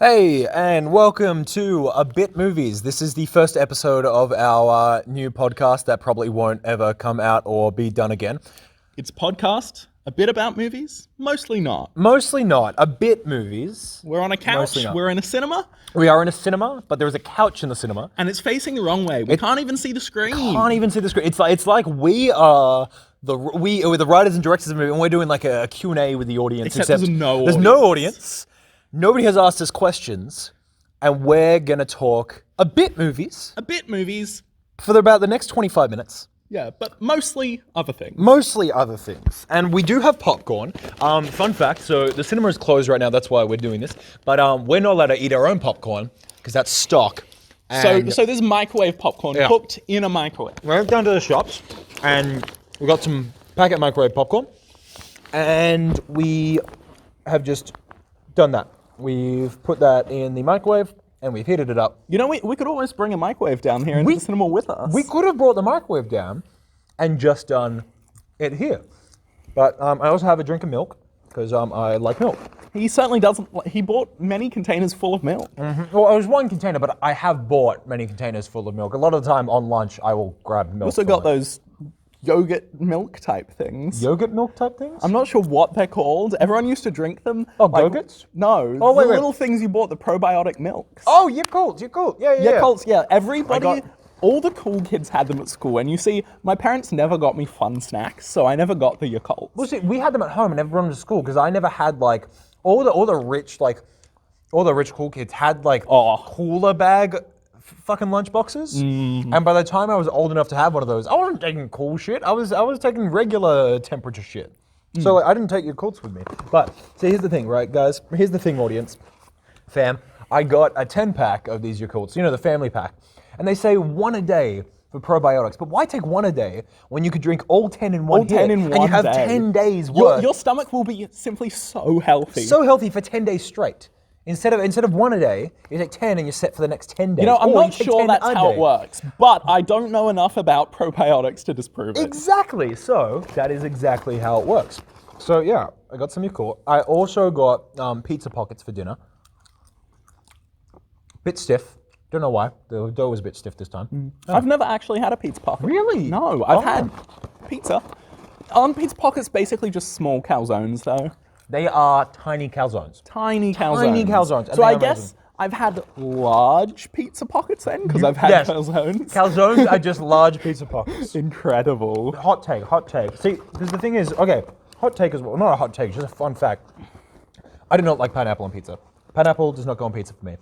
Hey, and welcome to A Bit Movies. This is the first episode of our new podcast that probably won't ever come out or be done again. It's a podcast, a bit about movies, mostly not. Mostly not. A Bit Movies. We're on a couch, we're in a cinema, We are in a cinema, but there is a couch in the cinema. and it's facing the wrong way. We can't even see the screen. Can't even see the screen. It's like we are the writers and directors of the movie, and we're doing like a Q&A with the audience. Except there's no audience. Nobody has asked us questions, and we're gonna talk a bit movies A bit movies, for about the next 25 minutes. yeah, but mostly other things. Mostly other things. And we do have popcorn. Fun fact, so the cinema is closed right now, that's why we're doing this. But we're not allowed to eat our own popcorn, because that's stock. And So there's microwave popcorn cooked in a microwave. we went down to the shops, and we got some packet microwave popcorn, and we have just done that. We've put that in the microwave, and we've heated it up. You know, we could almost bring a microwave down here into the cinema with us. We could have brought the microwave down and just done it here. But I also have a drink of milk, because I like milk. He certainly doesn't. He bought many containers full of milk. Well, it was one container, but I have bought many containers full of milk. A lot of the time on lunch, I will grab milk. Also got those yogurt milk type things. Yogurt milk type things? I'm not sure what they're called. Everyone used to drink them. Oh, Go-Gurts? No. Oh, wait. The little things you bought, the probiotic milks. Oh, Yakult. Yeah. Yakults, yeah. Everybody, got- all the cool kids had them at school. And you see, my parents never got me fun snacks, so I never got the Yakults. Well, see, we had them at home and never brought them to school, because I never had, like, all the rich cool kids had, like, cooler bag fucking lunch boxes. And by the time I was old enough to have one of those, I wasn't taking cool shit. I was taking regular temperature shit. So like, I didn't take your Yakults with me. But see, here's the thing, right, guys? Here's the thing, audience, fam. I got a 10-pack of these Yakults, the family pack, and they say one a day for probiotics. But why take one a day when you could drink all 10 in one hit, and you have 10 days worth? Your stomach will be simply so healthy. So healthy for 10 days straight. Instead of one a day, you take 10 and you're set for the next 10 days. I'm Or not you take sure 10 that's a how day. it works, but I don't know enough about probiotics to disprove it. Exactly. So that is exactly how it works. So yeah, I got some Yakult. I also got pizza pockets for dinner. Bit stiff. Don't know why. The dough was a bit stiff this time. I've never actually had a pizza pocket. Really? No, I've had pizza. Aren't pizza pockets basically just small calzones, though? They are tiny calzones. Tiny calzones. Tiny calzones, and So they I are guess amazing. I've had large pizza pockets then, because I've had yes. calzones. Calzones are just large pizza pockets. Incredible. Hot take. See, because the thing is, okay, hot take as well. Not a hot take, just a fun fact. I do not like pineapple on pizza. Pineapple does not go on pizza for me.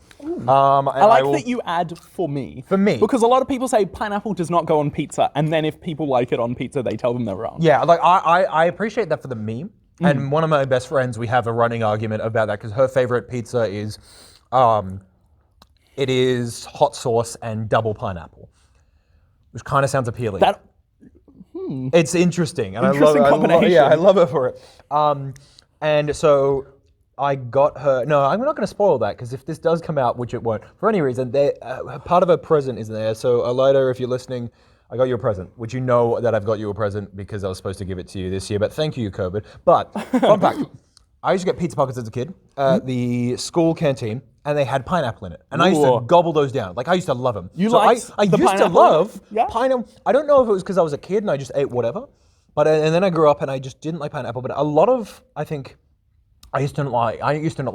I like that you add for me. For me. Because a lot of people say pineapple does not go on pizza, and then if people like it on pizza, they tell them they're wrong. Yeah, like I appreciate that for the meme. And one of my best friends, we have a running argument about that, because her favorite pizza is, it is hot sauce and double pineapple, which kind of sounds appealing. It's interesting, and Interesting combination. I love it for it. And so I got her. No, I'm not going to spoil that, because if this does come out, which it won't, for any reason, part of her present is there. So Elida, if you're listening, I got you a present, which you know that I've got you a present because I was supposed to give it to you this year, but thank you, COVID. But, fun fact, I used to get pizza pockets as a kid at the school canteen, and they had pineapple in it. And I used to gobble those down. Like, I used to love them. You so liked I the used to pineapple? love Yeah. pineapple. I don't know if it was because I was a kid and I just ate whatever, but and then I grew up and I just didn't like pineapple. But a lot of, I think, I used to not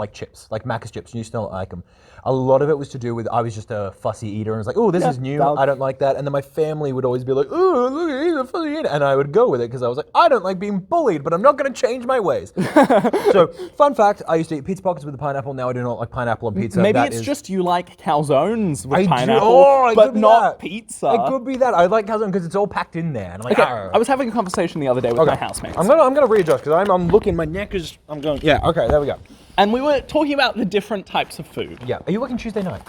like chips, like Macca's chips. I used to not like them. A lot of it was to do with I was just a fussy eater, and I was like, oh, this is new. I don't like that. And then my family would always be like, oh, look, he's a fussy eater, and I would go with it because I was like, I don't like being bullied, but I'm not going to change my ways. So, fun fact: I used to eat pizza pockets with the pineapple. Now I do not like pineapple on pizza. Maybe it's just you like calzones with pineapple, but not pizza. It could be that. I like calzone because it's all packed in there. And I'm like, Okay, I was having a conversation the other day with my housemates. I'm gonna readjust because I'm looking. My neck is. I'm going. Yeah. Okay. There we go. And we were talking about the different types of food. Yeah. Are you working Tuesday night?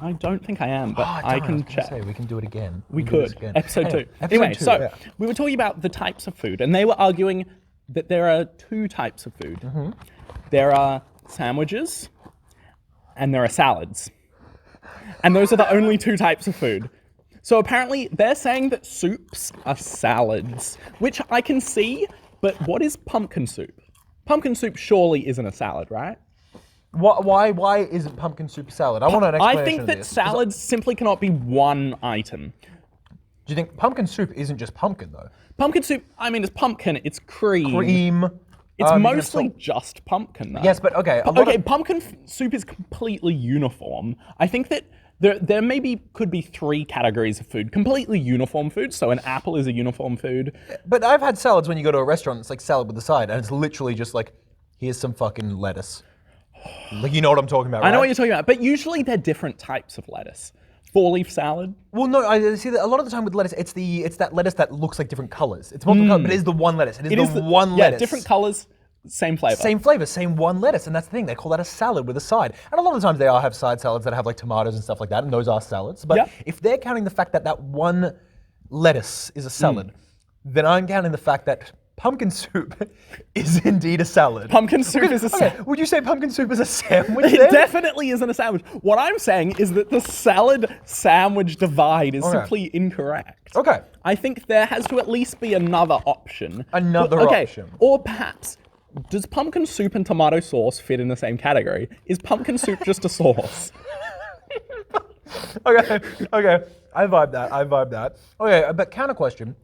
I don't think I am, but I can check. We can do it again. We could. Episode 2. Episode Anyway, 2, so yeah. we were talking about the types of food, and they were arguing that there are 2 types of food. There are sandwiches, and there are salads. And those are the only 2 types of food. So apparently they're saying that soups are salads, which I can see, but what is pumpkin soup? Pumpkin soup surely isn't a salad, right? Why isn't pumpkin soup a salad? I want an explanation I think of that this. salads simply cannot be one item. Do you think pumpkin soup isn't just pumpkin though? Pumpkin soup, I mean, it's pumpkin, it's cream. Cream. It's you can mostly still- just pumpkin, though. Yes, but okay. Pumpkin soup is completely uniform. I think that there maybe could be 3 categories of food. Completely uniform food, so an apple is a uniform food. But I've had salads when you go to a restaurant, it's like salad with a side, and it's literally just like, here's some fucking lettuce. Like, you know what I'm talking about, right? I know what you're talking about, but usually they're different types of lettuce. 4-leaf salad. Well, no, I see that a lot of the time with lettuce, it's that lettuce that looks like different colors. It's multiple colors, but it is the one lettuce. It is the one lettuce. Yeah, different colors, same flavor. Same flavor, same one lettuce, and that's the thing. They call that a salad with a side. And a lot of the times they have side salads that have like tomatoes and stuff like that, and those are salads. But if they're counting the fact that that one lettuce is a salad, then I'm counting the fact that pumpkin soup is indeed a salad. Pumpkin soup is a salad. Would you say pumpkin soup is a sandwich It then? definitely isn't a sandwich. What I'm saying is that the salad sandwich divide is simply incorrect. Okay. I think there has to at least be another option. Another option. Or perhaps, does pumpkin soup and tomato sauce fit in the same category? Is pumpkin soup just a sauce? Okay. I vibe that. Okay, but counter question.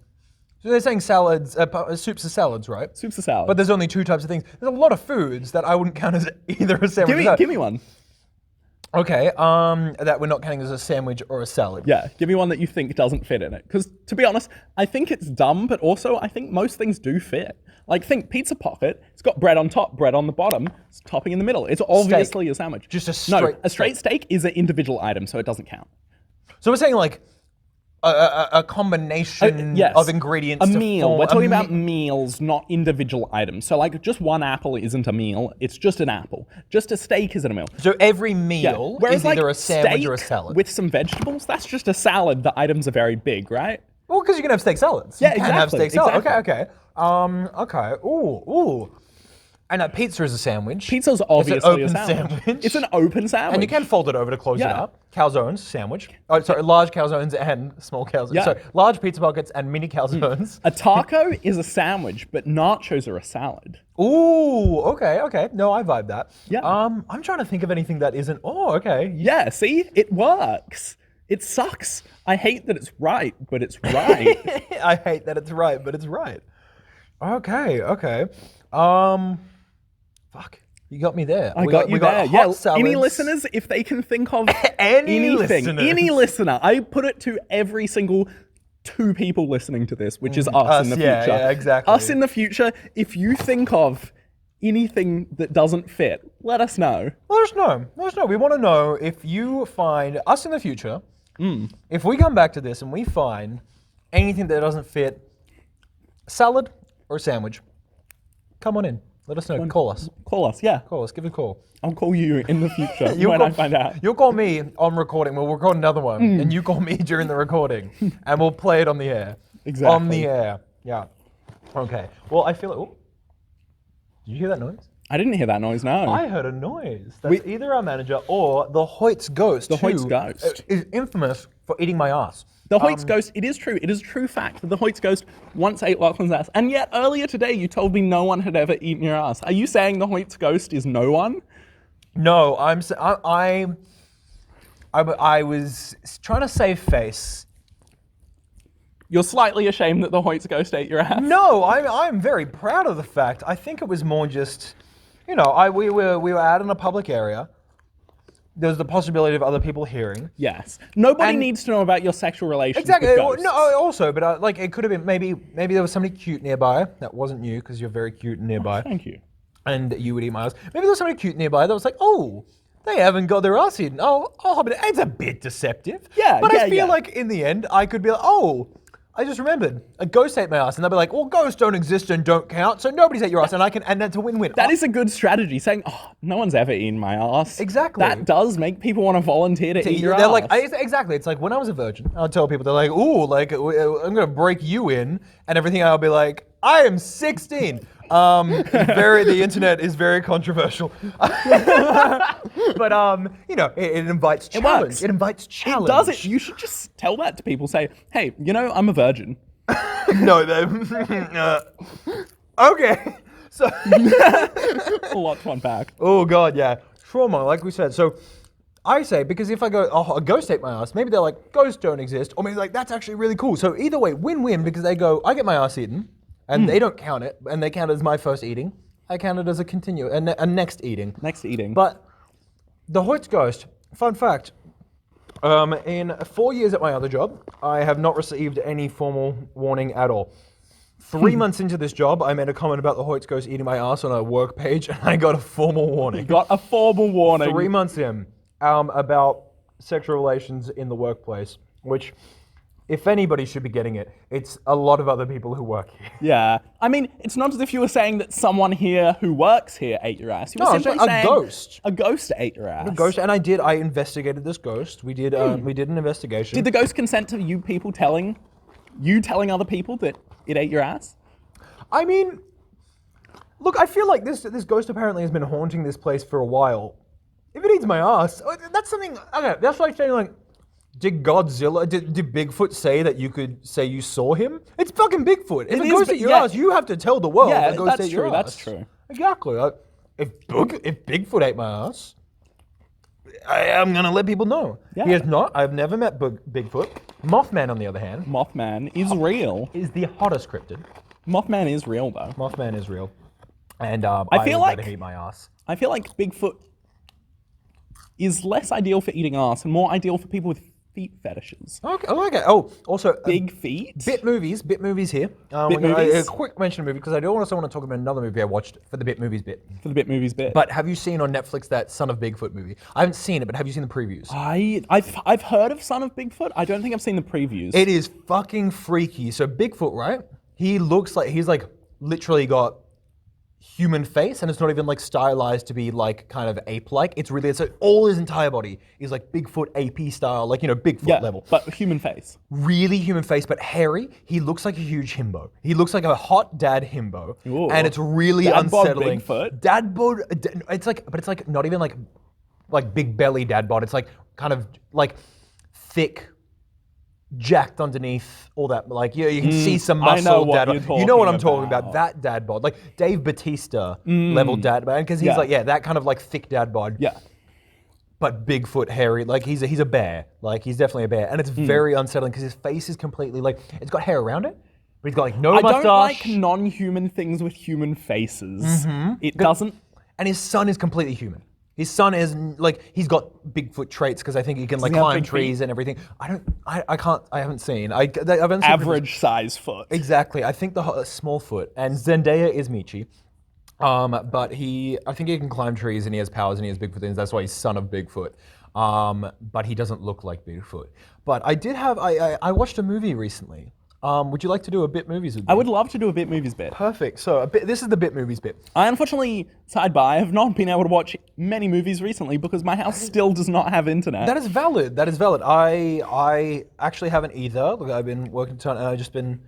So they're saying salads, soups are salads, right? Soup's a salad. But there's only 2 types of things. There's a lot of foods that I wouldn't count as either a sandwich or salad. give me one. Okay, that we're not counting as a sandwich or a salad. Yeah, give me one that you think doesn't fit in it. Because, to be honest, I think it's dumb, but also I think most things do fit. Like, think pizza pocket. It's got bread on top, bread on the bottom. It's topping in the middle. It's obviously a sandwich. Just a straight No, a straight steak is an individual item, so it doesn't count. So we're saying like a combination Yes. of ingredients. A to meal. form We're a talking about meals, not individual items. So, like, just one apple isn't a meal. It's just an apple. Just a steak isn't a meal. So every meal Whereas, is either like, a sandwich or a steak salad. with some vegetables, that's just a salad. The items are very big, right? Well, because you can have steak salads. Yeah, you can have exactly, steak salad. exactly. Okay. Ooh. And a pizza is a sandwich. Pizza's obviously a open sandwich. sandwich. It's an open sandwich. And you can fold it over to close it Yeah. up. Calzones, sandwich. Oh, sorry, large calzones and small calzones. Yeah. Sorry, large pizza pockets and mini calzones. A taco is a sandwich, but nachos are a salad. Ooh, okay. No, I vibe that. Yeah. I'm trying to think of anything that isn't. Oh, okay. Yeah, see? It works. It sucks. I hate that it's right, but it's right. I hate that it's right, but it's right. Okay. Fuck. You got me there. I got you there. hot Yeah, salads. any listeners, if they can think of Any anything, listeners. any listener, I put it to every single 2 people listening to this, which is us in the future. Yeah, exactly. Us in the future, if you think of anything that doesn't fit, let us know. Let us know. We want to know if you find us in the future. If we come back to this and we find anything that doesn't fit, salad or sandwich, come on in. Let us know. Call us. Call us, yeah. Call us. Give us a call. I'll call you in the future when I find out. You'll call me on recording. We'll record another one, and you call me during the recording, and we'll play it on the air. Exactly. On the air. Yeah. Okay. Well, I feel like. Oh. Did you hear that noise? I didn't hear that noise, no. I heard a noise. That's either our manager or the Hoyts Ghost. The Hoyts who Ghost. is infamous for eating my ass. The Hoyts Ghost, it is true. It is a true fact that the Hoyts Ghost once ate Lachlan's ass. And yet earlier today you told me no one had ever eaten your ass. Are you saying the Hoyts Ghost is no one? No, I was trying to save face. You're slightly ashamed that the Hoyts Ghost ate your ass? No, I'm very proud of the fact. I think it was more just, we were out in a public area. There's the possibility of other people hearing. Yes. Nobody needs to know about your sexual relations Exactly. with ghosts. No, also, but like it could have been maybe there was somebody cute nearby. That wasn't you because you're very cute and nearby. Thank you. And you would eat my ass. Maybe there was somebody cute nearby that was like, oh, they haven't got their ass eaten. Oh, it's a bit deceptive. Yeah, But I yeah, feel yeah. like in the end, I could be like, oh, I just remembered a ghost ate my ass, and they'll be like, well, ghosts don't exist and don't count, so nobody's ate your ass, and that's a win-win. That is a good strategy, saying, oh, no one's ever eaten my ass. Exactly. That does make people want to volunteer to eat your They're ass. like, exactly. It's like when I was a virgin, I'll tell people, they're like, ooh, like, I'm gonna break you in, and everything. I'll be like, I am 16. The internet is very controversial. But it invites challenge. works. It invites challenge. Does it? You should just tell that to people. Say, hey, I'm a virgin. No, then. Okay. So. A lot to unpack. Oh God, yeah. trauma, like we said. So I say, because if I go, oh, a ghost ate my ass, maybe they're like, ghosts don't exist. Or maybe like, that's actually really cool. So either way, win-win, because they go, I get my ass eaten, and they don't count it, and they count it as my first eating. I count it as a next eating. Next eating. But the Hoyts Ghost, fun fact, in 4 years at my other job, I have not received any formal warning at all. 3 months into this job, I made a comment about the Hoyts Ghost eating my ass on a work page, and I got a formal warning. Got a formal warning. 3 months in, about sexual relations in the workplace, which, if anybody should be getting it, it's a lot of other people who work here. Yeah. I mean, it's not as if you were saying that someone here who works here ate your ass. You were simply saying ghost. A ghost ate your ass. A ghost, and I investigated this ghost. We did an investigation. Did the ghost consent to you people telling other people that it ate your ass? I mean, look, I feel like this ghost apparently has been haunting this place for a while. If it eats my ass, that's something, I don't know, that's like saying like, did Bigfoot say that you could say you saw him? It's fucking Bigfoot. If it goes at your ass, you have to tell the world that goes at your ass. That's true. Exactly. If Bigfoot ate my ass, I am going to let people know. Yeah. He has not. I've never met Bigfoot. Mothman, on the other hand, Mothman is real. is the hottest cryptid. Mothman is real, though. Mothman is real. And I feel let like him eat my ass. I feel like Bigfoot is less ideal for eating ass and more ideal for people with feet fetishes. Okay. Oh, also Big feet. Bit movies here. Movies? A quick mention of movie, because I do also want to talk about another movie I watched for the Bit movies bit. For the Bit movies bit. But have you seen on Netflix that Son of Bigfoot movie? I haven't seen it, but have you seen the previews? I've heard of Son of Bigfoot. I don't think I've seen the previews. It is fucking freaky. So Bigfoot, right? He looks like he's like literally got human face, and it's not even like stylized to be like kind of ape-like. It's like all his entire body is like Bigfoot ape style, like, you know, Bigfoot level. But human face. Really human face, but hairy. He looks like a huge himbo. He looks like a hot dad himbo. Ooh. And it's really Dad bod unsettling. Bigfoot? Dad bod, it's like not even like big belly dad bod. It's like kind of like thick, jacked underneath all that, like you can see some muscle dad bod. You know what I'm talking about? That dad bod, like Dave Bautista level dad bod, because he's like that kind of like thick dad bod. Yeah. But Bigfoot hairy, like he's a bear, like he's definitely a bear, and it's very unsettling because his face is completely like it's got hair around it, but he's got like no mustache. I don't like non-human things with human faces. It doesn't. And his son is completely human. His son is like, he's got Bigfoot traits because I think he can like climb trees and everything. I haven't seen. I've seen average size foot. Exactly. I think the small foot. And Zendaya is Michi. But I think he can climb trees and he has powers and he has Bigfoot things. That's why he's son of Bigfoot. But he doesn't look like Bigfoot. But I watched a movie recently. Would you like to do a Bit Movies with me? I would love to do a Bit Movies bit. Perfect. So this is the Bit Movies bit. I unfortunately, sidebar, have not been able to watch many movies recently because my house still does not have internet. That is valid. I actually haven't either. Look, I've been working and I've just been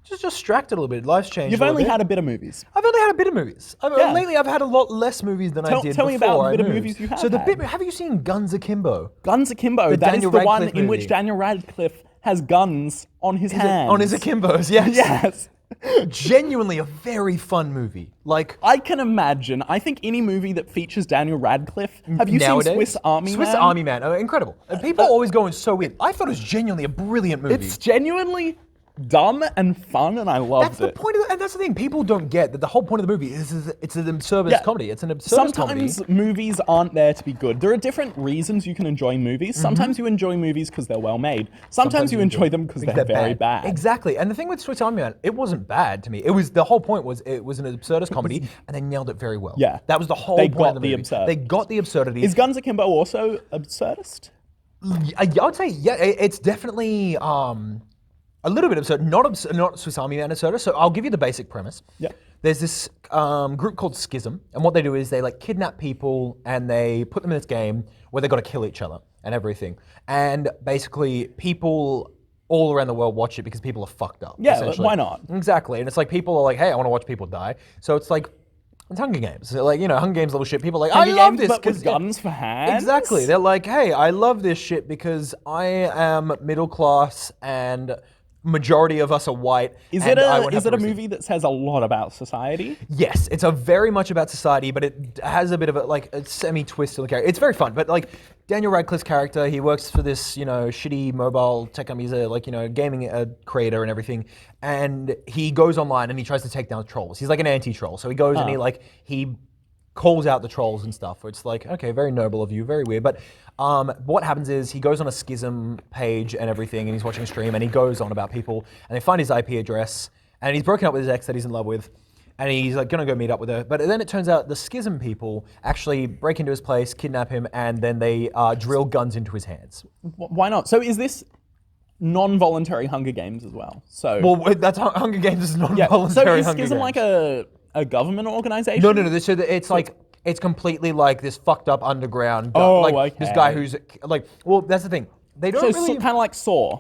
distracted a little bit. Life's changed. You've only had a bit of movies. I've only had a bit of movies. Lately, I've had a lot less movies than I did before. Tell me about the bit of movies you have. So have you seen Guns Akimbo? Guns Akimbo. That is the one in which Daniel Radcliffe has guns on his hands. On his Akimbos, yes. Yes. Genuinely a very fun movie. Like, I can imagine. I think any movie that features Daniel Radcliffe. Have you seen Swiss Army Man? Swiss Army Man. Oh, incredible. People always go in so in. I thought it was genuinely a brilliant movie. It's genuinely dumb and fun, and I loved it. That's the point of it, and that's the thing. People don't get that the whole point of the movie is it's an absurdist comedy. It's an absurdist comedy. Sometimes movies aren't there to be good. There are different reasons you can enjoy movies. Sometimes you enjoy movies because they're well made. Sometimes you enjoy them because they're very bad. Exactly. And the thing with Swiss Army Man, it wasn't bad to me. The whole point was it was an absurdist comedy, and they nailed it very well. Yeah. That was the whole point of the movie. Absurd. They got the absurdity. Is Guns Akimbo also absurdist? I would say, yeah, it's definitely a little bit absurd, not Swiss Army Man absurd. So I'll give you the basic premise. Yeah. There's this group called Schism, and what they do is they like kidnap people and they put them in this game where they got to kill each other and everything. And basically, people all around the world watch it because people are fucked up. Yeah, why not? Exactly, and it's like people are like, hey, I want to watch people die. So it's like. It's Hunger Games. Like, you know, Hunger Games level shit. People are like, I love this. But with guns for hands? Exactly. They're like, hey, I love this shit because I am middle class and majority of us are white. Is and it I won't have a to receive- movie that says a lot about society? Yes, it's a very much about society, but it has a bit of a semi-twist to the character. It's very fun, but like Daniel Radcliffe's character, he works for this, shitty mobile tech company. He's a gaming creator and everything, and he goes online and he tries to take down trolls. He's like an anti-troll, so he goes and he calls out the trolls and stuff. Where it's like, okay, very noble of you, very weird. But what happens is he goes on a schism page and everything, and he's watching a stream, and he goes on about people, and they find his IP address, and he's broken up with his ex that he's in love with, and he's like gonna go meet up with her. But then it turns out the schism people actually break into his place, kidnap him, and then they drill guns into his hands. Why not? So is this non-voluntary Hunger Games as well? So Well, that's Hunger Games is non-voluntary. So is Hunger Schism Games. like a government organization? No. So it's like it's completely like this fucked up underground. This guy who's like. Well, that's the thing. They don't So really kind of like Saw.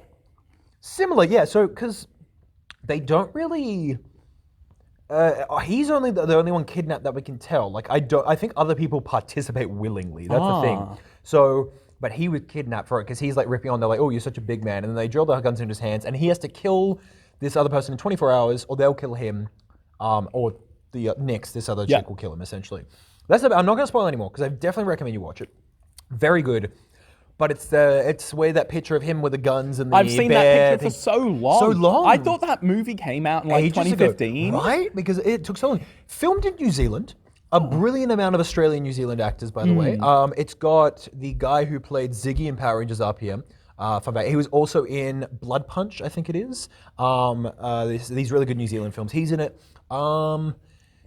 similar, yeah. So because they don't really. He's only the only one kidnapped that we can tell. Like I think other people participate willingly. That's the thing. So. But he was kidnapped for it because he's like ripping on. They're like, "Oh, you're such a big man," and then they drill the guns into his hands, and he has to kill this other person in 24 hours, or they'll kill him, or the Nyx, this other chick, will kill him. Essentially, I'm not going to spoil anymore because I definitely recommend you watch it. Very good, but it's where that picture of him with the guns and the I've seen bear that picture for so long. So long. I thought that movie came out in like Ages ago, 2015. right? Because it took so long. Filmed in New Zealand. A brilliant amount of Australian New Zealand actors, by the way. It's got the guy who played Ziggy in Power Rangers RPM. Fun fact, he was also in Blood Punch, I think it is. These really good New Zealand films. He's in it.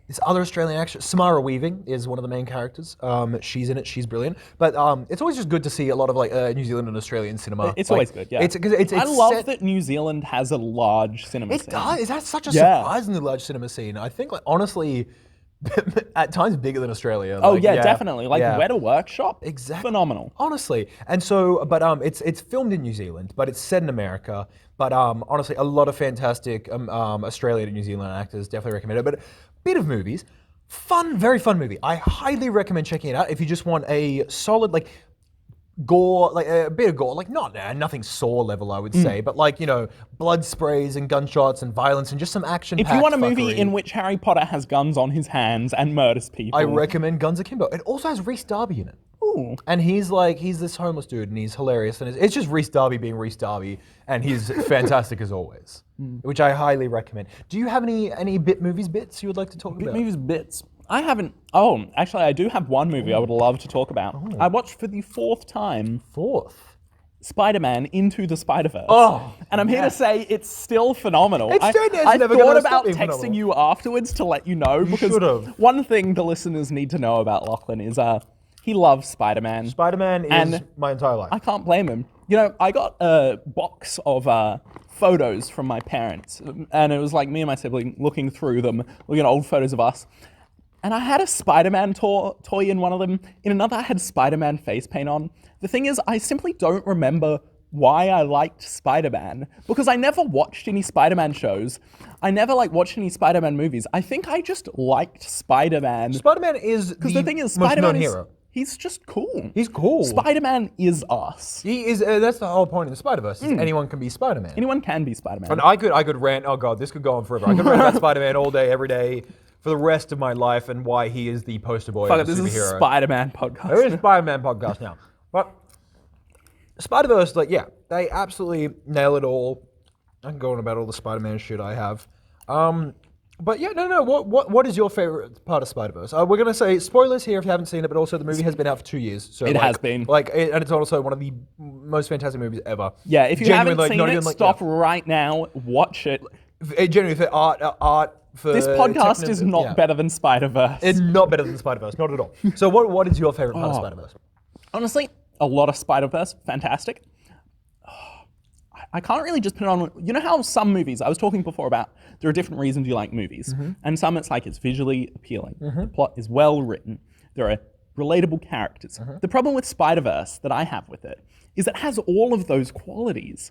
This other Australian actress, Samara Weaving, is one of the main characters. She's in it. She's brilliant. But it's always just good to see a lot of like New Zealand and Australian cinema. It's always good, yeah. I love that New Zealand has a large cinema scene. It does. That's such a surprisingly large cinema scene. I think, like, honestly, at times bigger than Australia. Oh, definitely. Like Weta Workshop, exactly, phenomenal. Honestly, and so, but it's filmed in New Zealand, but it's set in America. But honestly, a lot of fantastic Australian and New Zealand actors. Definitely recommend it. But bit of movies, very fun movie. I highly recommend checking it out if you just want a solid like gore, like a bit of gore, like nothing Saw level, I would say, but like, blood sprays and gunshots and violence and just some action. If you want a movie in which Harry Potter has guns on his hands and murders people, I recommend Guns Akimbo. It also has Rhys Darby in it. Ooh. And he's this homeless dude, and he's hilarious, and it's just Rhys Darby being Rhys Darby, and he's fantastic as always, which I highly recommend. Do you have any bits you would like to talk about? Movies bits. I haven't. Oh, actually, I do have one movie I would love to talk about. I watched for the fourth time. Spider-Man Into the Spider-Verse. Oh, and I'm here to say it's still phenomenal. I never thought gonna about stop being texting phenomenal. you afterwards to let you know, because one thing the listeners need to know about Lachlan is he loves Spider-Man. Spider-Man is my entire life. I can't blame him. I got a box of photos from my parents, and it was like me and my sibling looking through them, looking at old photos of us. And I had a Spider-Man toy in one of them. In another, I had Spider-Man face paint on. The thing is, I simply don't remember why I liked Spider-Man, because I never watched any Spider-Man shows. I never watched any Spider-Man movies. I think I just liked Spider-Man. Spider-Man is the thing is, most Spider-Man known hero. He's just cool. He's cool. Spider-Man is us. He is. That's the whole point of the Spider-Verse. Is anyone can be Spider-Man. Anyone can be Spider-Man. And I could rant. Oh god, this could go on forever. I could rant about Spider-Man all day, every day, for the rest of my life, and why he is the poster boy of a superhero. This is a Spider-Man podcast. There is a Spider-Man podcast now, but Spider-Verse, they absolutely nail it all. I can go on about all the Spider-Man shit I have. But no. What is your favorite part of Spider-Verse? We're gonna say spoilers here if you haven't seen it, but also the movie has been out for 2 years, so it has been. And it's also one of the most fantastic movies ever. Yeah, if you haven't seen it, stop right now, watch it. Genuinely, for art. For this podcast is not better than Spider-Verse. It's not better than Spider-Verse, not at all. So what is your favorite part of Spider-Verse? Honestly, a lot of Spider-Verse, fantastic. I can't really just put it on. You know how some movies, I was talking before about, there are different reasons you like movies. And some it's visually appealing. The plot is well written. There are relatable characters. The problem with Spider-Verse that I have with it is it has all of those qualities.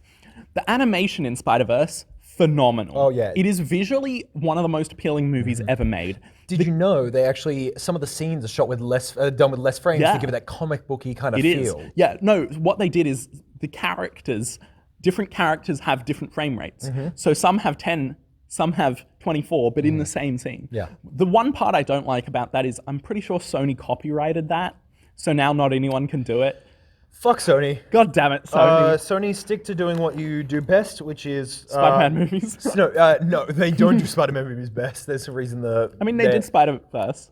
The animation in Spider-Verse, phenomenal. Oh yeah. It is visually one of the most appealing movies ever made. Did you know they actually, some of the scenes are shot with done with less frames to give it that comic booky kind of feel? Is. Yeah, no, what they did is the characters different characters have different frame rates. So some have 10, some have 24, but in the same scene. Yeah. The one part I don't like about that is I'm pretty sure Sony copyrighted that, so now not anyone can do it. Fuck Sony. God damn it, Sony. Sony, stick to doing what you do best, which is... Spider-Man movies. No, they don't do Spider-Man movies best. There's a reason I mean, they did Spider-Verse.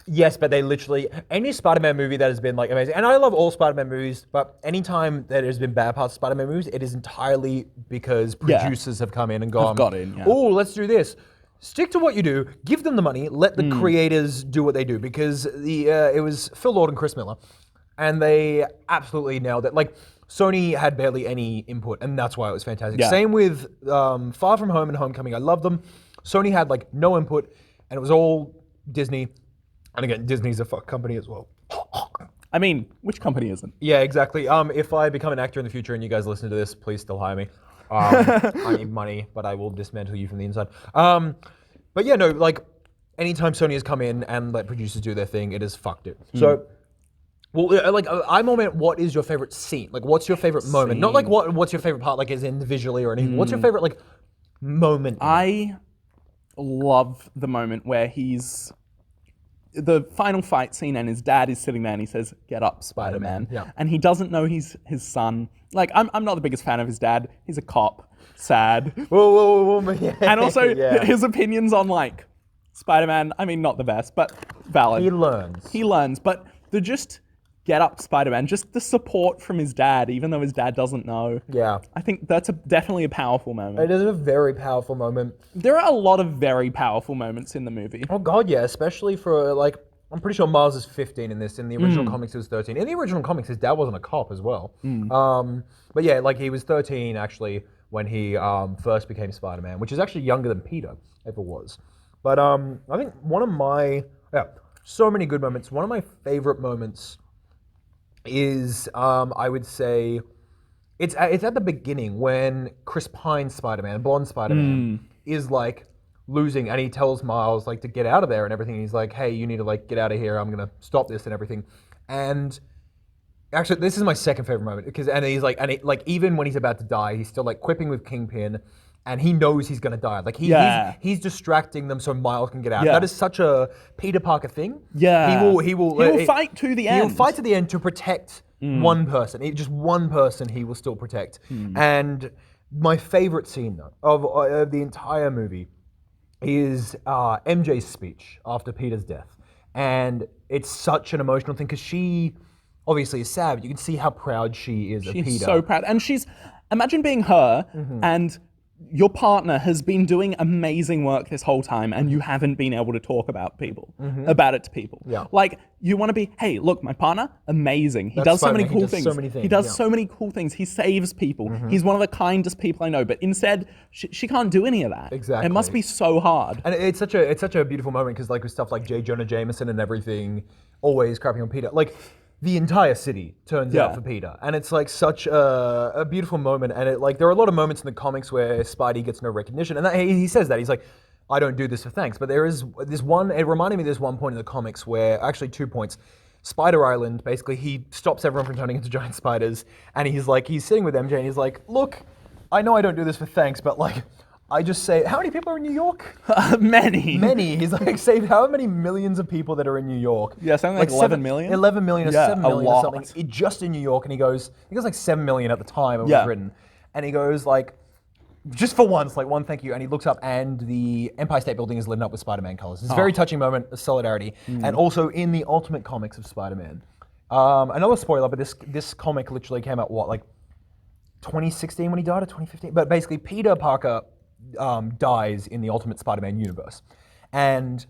Yes, but they literally... Any Spider-Man movie that has been like amazing, and I love all Spider-Man movies, but anytime that there's been bad parts of Spider-Man movies, it is entirely because producers have come in and gone, oh, let's do this. Stick to what you do, give them the money, let the creators do what they do, because it was Phil Lord and Chris Miller, and they absolutely nailed it. Like, Sony had barely any input, and that's why it was fantastic. Yeah. Same with Far From Home and Homecoming. I love them. Sony had like no input, and it was all Disney. And again, Disney's a fuck company as well. I mean, which company isn't? Yeah, exactly. If I become an actor in the future and you guys listen to this, please still hire me. I need money, but I will dismantle you from the inside. But yeah, no, like, anytime Sony has come in and let producers do their thing, it has fucked it. So, well, like, I'm on it, what is your favorite scene? Like, what's your favorite moment? Not like what's your favorite part, like, as in visually or anything. What's your favorite, like, moment? I love the moment where the final fight scene and his dad is sitting there and he says, "Get up, Spider-Man." Yeah. And he doesn't know he's his son. Like, I'm not the biggest fan of his dad. He's a cop. Sad. Whoa. Yeah, and also, his opinions on, like, Spider-Man, I mean, not the best, but valid. He learns. But the just get up, Spider-Man, just the support from his dad, even though his dad doesn't know. Yeah. I think that's definitely a powerful moment. It is a very powerful moment. There are a lot of very powerful moments in the movie. Oh God, yeah, especially for, like, I'm pretty sure Miles is 15 in this. In the original comics, he was 13. In the original comics, his dad wasn't a cop as well. But yeah, like, he was 13, actually, when he first became Spider-Man, which is actually younger than Peter ever was. But I think one of my, so many good moments. One of my favorite moments is, I would say, it's at the beginning when Chris Pine's Spider-Man, blonde Spider-Man, is, like, losing, and he tells Miles, like, to get out of there and everything. He's like, hey, you need to, like, get out of here. I'm gonna stop this and everything. And actually, this is my second favorite moment, because even when he's about to die, he's still, like, quipping with Kingpin, and he knows he's gonna die. Like, he's distracting them so Miles can get out. That is such a Peter Parker thing. Yeah. He will fight to the end. He will fight to the end to protect one person. Just one person he will still protect. And my favorite scene, though, of the entire movie is MJ's speech after Peter's death. And it's such an emotional thing, because she obviously is sad, but you can see how proud she is of Peter. She's so proud. And imagine being her, and your partner has been doing amazing work this whole time, and you haven't been able to talk about it to people. Yeah. Like, you want to be, hey, look, my partner, amazing. He does so many cool things. He does so many cool things. He saves people. He's one of the kindest people I know. But instead, she can't do any of that. Exactly. It must be so hard. And it's such a beautiful moment, because, like, with stuff like J. Jonah Jameson and everything, always crapping on Peter. Like, the entire city turns out for Peter, and it's, like, such a beautiful moment. And there are a lot of moments in the comics where Spidey gets no recognition, and he says that, he's like, I don't do this for thanks. But there is this one, it reminded me of this one point in the comics where, actually 2 points, Spider Island, basically, he stops everyone from turning into giant spiders, and he's sitting with MJ, and he's like, look, I know I don't do this for thanks, but, like, I just say, how many people are in New York? Many. He's like, save how many millions of people that are in New York? Yeah, something like 11 million? 11 million or 7 million or something. Lot. Just in New York. And he goes like 7 million at the time it was written. And he goes, like, just for once, like, one thank you. And he looks up, and the Empire State Building is lit up with Spider-Man colors. It's a very touching moment of solidarity. And also in the Ultimate Comics of Spider-Man. Another spoiler, but this comic literally came out, 2016 when he died, or 2015? But basically, Peter Parker dies in the Ultimate Spider-Man universe. And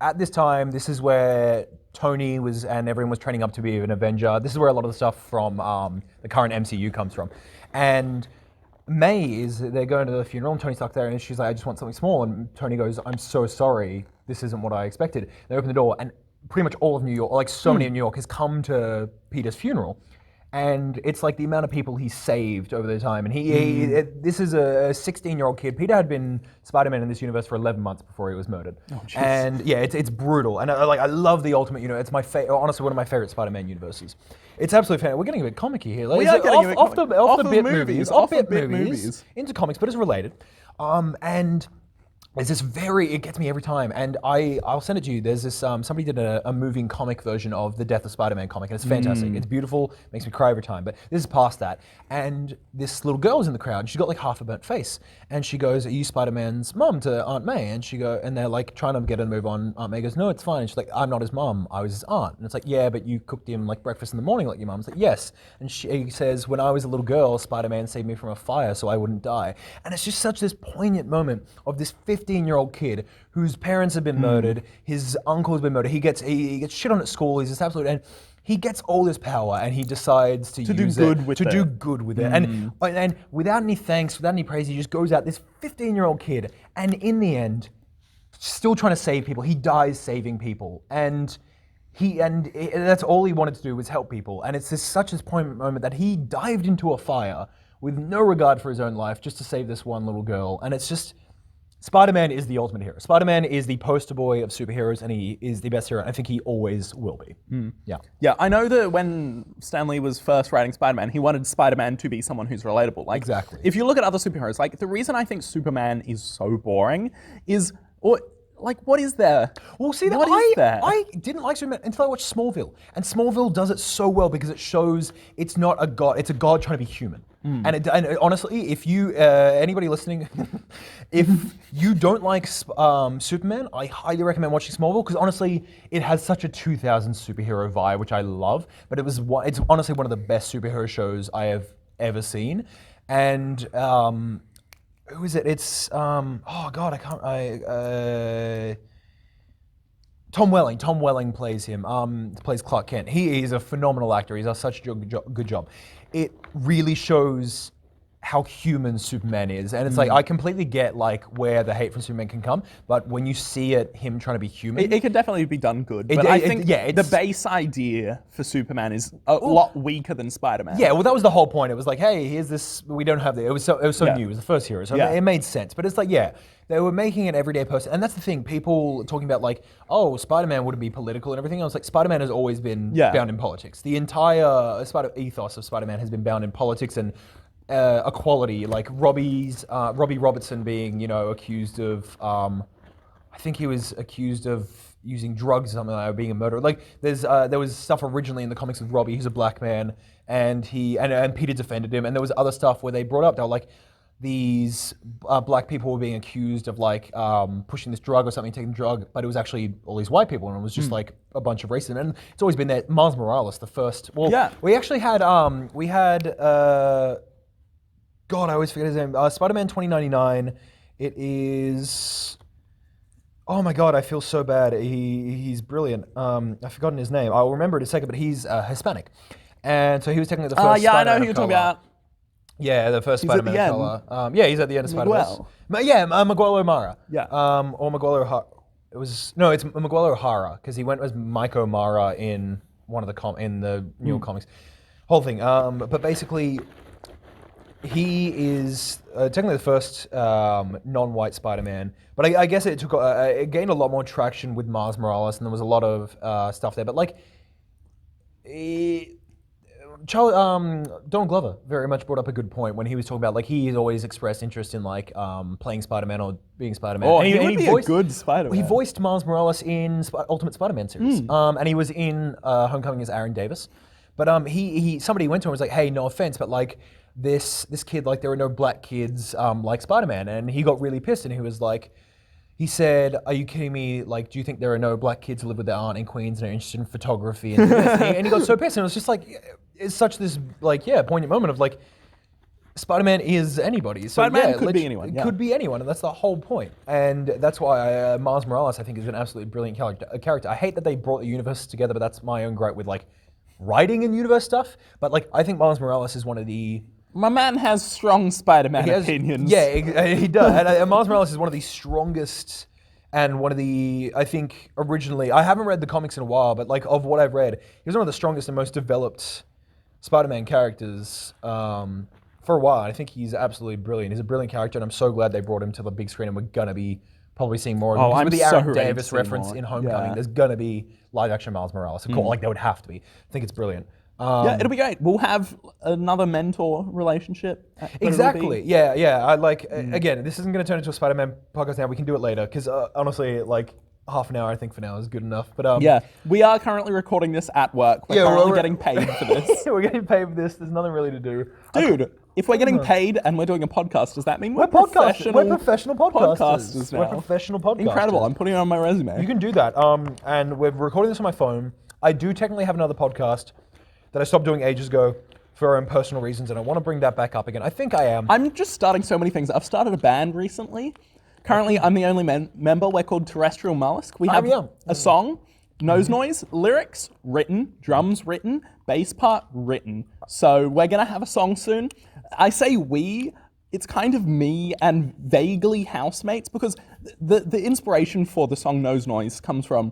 at this time, this is where Tony and everyone was training up to be an Avenger. This is where a lot of the stuff from the current MCU comes from. And they're going to the funeral, and Tony Stark's there, and she's like, I just want something small. And Tony goes, I'm so sorry, this isn't what I expected. They open the door, and pretty much all of New York, like so many in New York, has come to Peter's funeral. And it's like the amount of people he saved over the time. And this is a 16-year-old kid. Peter had been Spider-Man in this universe for 11 months before he was murdered. And yeah, it's brutal. And I love the Ultimate Universe. It's my honestly one of my favorite Spider-Man universes. It's absolutely fantastic. We're getting a bit comic-y here. We are getting a bit off the bit movies, movies into comics, but it's related. And there's this it gets me every time, and I'll send it to you. There's this, somebody did a moving comic version of the Death of SpiderMan comic, and it's fantastic. It's beautiful, makes me cry every time, but this is past that. And this little girl's in the crowd, she's got like half a burnt face, and she goes, "Are you Spider-Man's mum?" to Aunt May, and they're like trying to get her to move on. Aunt May goes, "No, it's fine." And she's like, "I'm not his mum, I was his aunt." And it's like, "Yeah, but you cooked him like breakfast in the morning like your mum." It's like, "Yes." And she says, "When I was a little girl, Spider-Man saved me from a fire so I wouldn't die." And it's just such this poignant moment of this 15-year-old kid whose parents have been murdered, his uncle's been murdered, he gets shit on at school, he's this absolute, and he gets all this power and he decides to use it to do good with it. And without any thanks, without any praise, he just goes out, this 15-year-old kid, and in the end, still trying to save people, he dies saving people. And that's all he wanted to do was help people. And it's such a poignant moment that he dived into a fire with no regard for his own life just to save this one little girl. And it's just, Spider-Man is the ultimate hero. Spider-Man is the poster boy of superheroes, and he is the best hero. I think he always will be. Yeah. Yeah, I know that when Stan Lee was first writing Spider-Man, he wanted Spider-Man to be someone who's relatable. Like, exactly. If you look at other superheroes, like the reason I think Superman is so boring is, what is there? Well, see, I didn't like Superman until I watched Smallville. And Smallville does it so well because it shows it's not a god, it's a god trying to be human. And honestly, if you, anybody listening, if you don't like Superman, I highly recommend watching Smallville because honestly, it has such a 2000s superhero vibe, which I love. But it's honestly one of the best superhero shows I have ever seen. And who is it? It's oh god, Tom Welling. Tom Welling plays him. Plays Clark Kent. He is a phenomenal actor. He does such a good job. It really shows how human Superman is, and it's like I completely get like where the hate from Superman can come, but when you see him trying to be human, it could definitely be done good. But I think the base idea for Superman is a lot weaker than Spider-Man. Yeah, well, that was the whole point. It was like, hey, here's this. We don't have the. It was so new. It was the first hero, so it made sense. But it's like, yeah. They were making an everyday person, and that's the thing. People talking about like, oh, Spider-Man wouldn't be political and everything else. Like, Spider-Man has always been bound in politics. The entire ethos of Spider-Man has been bound in politics and equality. Like Robbie Robertson being, accused of, I think he was accused of using drugs or something like that, or being a murderer. Like, there was stuff originally in the comics with Robbie, who's a black man, and Peter defended him, and there was other stuff where they brought up, they were like, these black people were being accused of like pushing this drug or something, taking the drug, but it was actually all these white people, and it was just like a bunch of racism. And it's always been there. Miles Morales, the first. Well, we actually had God, I always forget his name. Spider-Man 2099. It is. Oh my God, I feel so bad. He's brilliant. I've forgotten his name. I'll remember it in a second, but he's Hispanic, and so he was technically the first. I know who you're talking about. Yeah, the first Spider-Man in color. He's at the end of Spider-Verse. Miguel O'Mara. Yeah. Or Miguel O'Hara. It's Miguel O'Hara, because he went as Mike O'Mara in one of the newer comics. Whole thing. But basically, he is technically the first non-white Spider-Man. But I guess it gained a lot more traction with Miles Morales, and there was a lot of stuff there. But like, Donald Glover very much brought up a good point when he was talking about like he's always expressed interest in like playing Spider-Man or being Spider-Man. Oh, he would be a good Spider-Man. He voiced Miles Morales in Ultimate Spider-Man series, and he was in Homecoming as Aaron Davis. But somebody went to him and was like, "Hey, no offense, but like this kid, like there are no black kids like Spider-Man," and he got really pissed, and he was like. He said, "Are you kidding me? Like, do you think there are no black kids who live with their aunt in Queens and are interested in photography?" And he got so pissed, and it was just like, it's such this like poignant moment of like, Spider-Man is anybody. So, Spider-Man could be anyone. It could be anyone, and that's the whole point. And that's why Miles Morales, I think, is an absolutely brilliant character. I hate that they brought the universes together, but that's my own gripe with like writing and universe stuff. But like, I think Miles Morales is one of the. My man has strong Spider-Man opinions. Yeah, he does. And Miles Morales is one of the strongest and one of the, I think, originally, I haven't read the comics in a while, but like of what I've read, he was one of the strongest and most developed Spider-Man characters for a while. I think he's absolutely brilliant. He's a brilliant character, and I'm so glad they brought him to the big screen, and we're gonna be probably seeing more of him. I'm With the so Aaron ready to Davis see reference more. in Homecoming, Yeah. there's gonna be live-action Miles Morales. Of course, like, there would have to be. I think it's brilliant. Yeah, it'll be great. We'll have another mentor relationship. But it'll Exactly. be- Yeah. I like again. This isn't going to turn into a Spider-Man podcast now. We can do it later because honestly, like half an hour, I think for now is good enough. But Yeah, we are currently recording this at work. We're currently getting paid for this. we're getting paid for this. There's nothing really to do. Dude, if we're getting paid and we're doing a podcast, does that mean we're podcasters. We're professional podcasters now? We're professional podcasters. Incredible. I'm putting it on my resume. You can do that. And we're recording this on my phone. I do technically have another podcast that I stopped doing ages ago for personal reasons, and I want to bring that back up again. I think I am. I'm just starting so many things. I've started a band recently. Currently, I'm the only member. We're called Terrestrial Mollusk. We have a song, Nose Noise, lyrics written, drums written, bass part written. So we're going to have a song soon. I say we, it's kind of me and vaguely housemates, because the inspiration for the song Nose Noise comes from,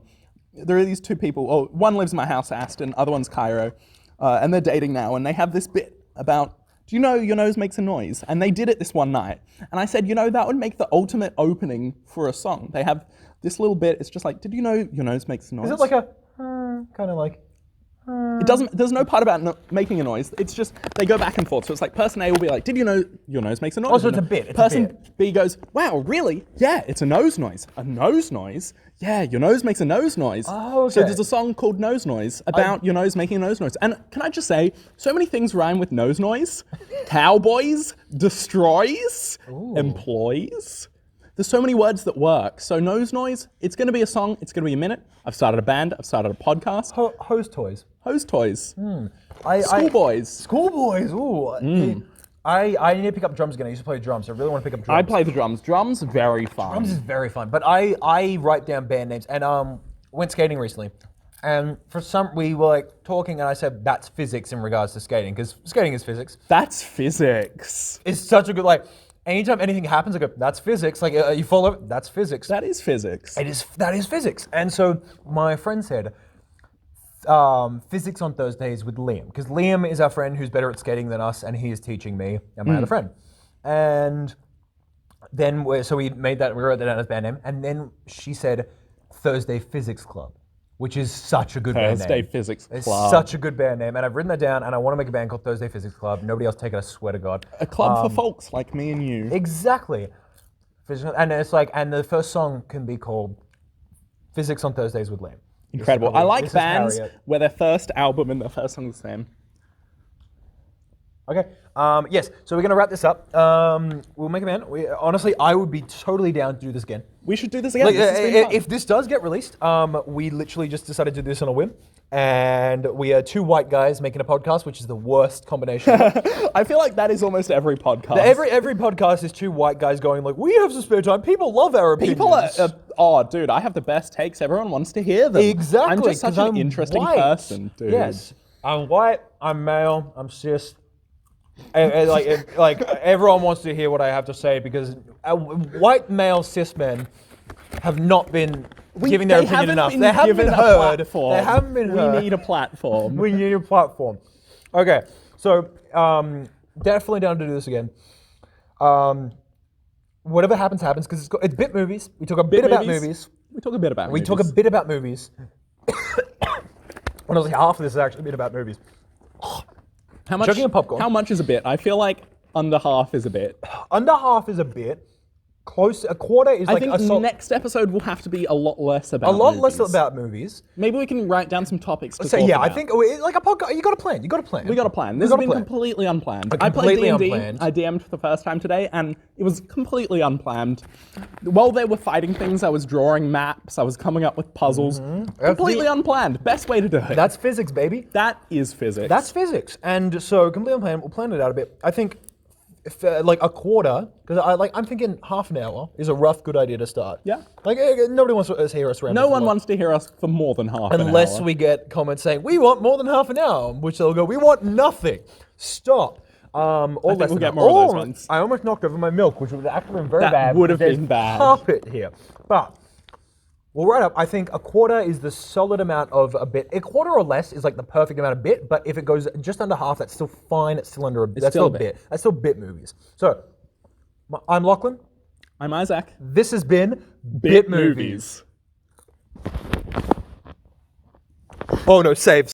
there are these two people, one lives in my house, Aston, other one's Cairo, and they're dating now, and they have this bit about, do you know your nose makes a noise? And they did it this one night. And I said, that would make the ultimate opening for a song. They have this little bit, it's just like, did you know your nose makes a noise? Is it like a kind of like... It doesn't, there's no part about making a noise. It's just, they go back and forth. So it's like, person A will be like, did you know your nose makes a noise? Oh, so it's a bit. Person B goes, wow, really? Yeah, it's a nose noise. A nose noise? Yeah, your nose makes a nose noise. Oh, okay. So there's a song called Nose Noise about your nose making a nose noise. And can I just say, so many things rhyme with nose noise. Cowboys, destroys, employees. There's so many words that work. So Nose Noise, it's going to be a song. It's going to be a minute. I've started a band. I've started a podcast. Hose toys. Hose toys. Schoolboys. Schoolboys. Ooh. I need to pick up drums again. I used to play drums. I really want to pick up drums. I play the drums. Drums, very fun. Drums is very fun. But I write down band names. And went skating recently. And we were like talking, and I said, that's physics in regards to skating, because skating is physics. That's physics. It's such a good, like, anytime anything happens, I go, that's physics. Like, you follow, that's physics. That is physics. That is physics. And so my friend said, physics on Thursdays with Liam, because Liam is our friend who's better at skating than us, and he is teaching me and my other friend. And then we wrote that down as band name, and then she said Thursday Physics Club, which is such a good band name. Thursday Physics Club. It's such a good band name, and I've written that down, and I want to make a band called Thursday Physics Club. Nobody else take it, I swear to God. A club for folks like me and you. Exactly. And it's like, and the first song can be called Physics on Thursdays with Liam. Incredible. I like bands where their first album and their first song is the same. Okay. Yes. So we're gonna wrap this up. We'll make a band. Honestly, I would be totally down to do this again. We should do this again. Like, This has been fun. if this does get released, we literally just decided to do this on a whim, and we are two white guys making a podcast, which is the worst combination. I feel like that is almost every podcast. Every podcast is two white guys going like, we have some spare time. People love our opinions. People are, dude, I have the best takes. Everyone wants to hear them. Exactly. I'm just such an interesting white. person, dude. Yes. I'm white. I'm male. I'm cis. Like everyone wants to hear what I have to say, because white male cis men have not been giving their opinion enough. They haven't been heard. They haven't been heard. We need a platform. We need a platform. Okay, so definitely down to do this again. Whatever happens, happens, because it's bit movies. We talk a bit about movies. We talk a bit about We movies. talk a bit about movies. Honestly, half of this is actually a bit about movies. How much? Chugging a popcorn. How much is a bit? I feel like under half is a bit. Under half is a bit. A quarter is I like think a next episode will have to be a lot less about a lot movies. less about movies. Maybe we can write down some topics to So talk yeah, about. I think like a podcast. You got a plan. We got a plan. This has been completely unplanned. I Completely played D&D. unplanned. I DM'd for the first time today, and it was completely unplanned. While they were fighting things, I was drawing maps. I was coming up with puzzles. Completely unplanned. Best way to do it. That's physics, baby. That is physics. That's physics. And so completely unplanned. We'll plan it out a bit. I think if, like a quarter, because I'm thinking half an hour is a rough good idea to start. Yeah. Like nobody wants to hear us ramble. No one wants to hear us for more than half an hour. Unless we get comments saying, we want more than half an hour, which they'll go, we want nothing. Stop. Or I think less we'll than get that. more of those ones. I almost knocked over my milk, which would have actually been very That bad. would have because been there's bad. Carpet here. But Well, right up, I think a quarter is the solid amount of a bit. A quarter or less is like the perfect amount of bit, but if it goes just under half, that's still fine. It's still under a bit. That's still a bit. That's still bit movies. So, I'm Lachlan. I'm Isaac. This has been Bit Movies. Oh no, save.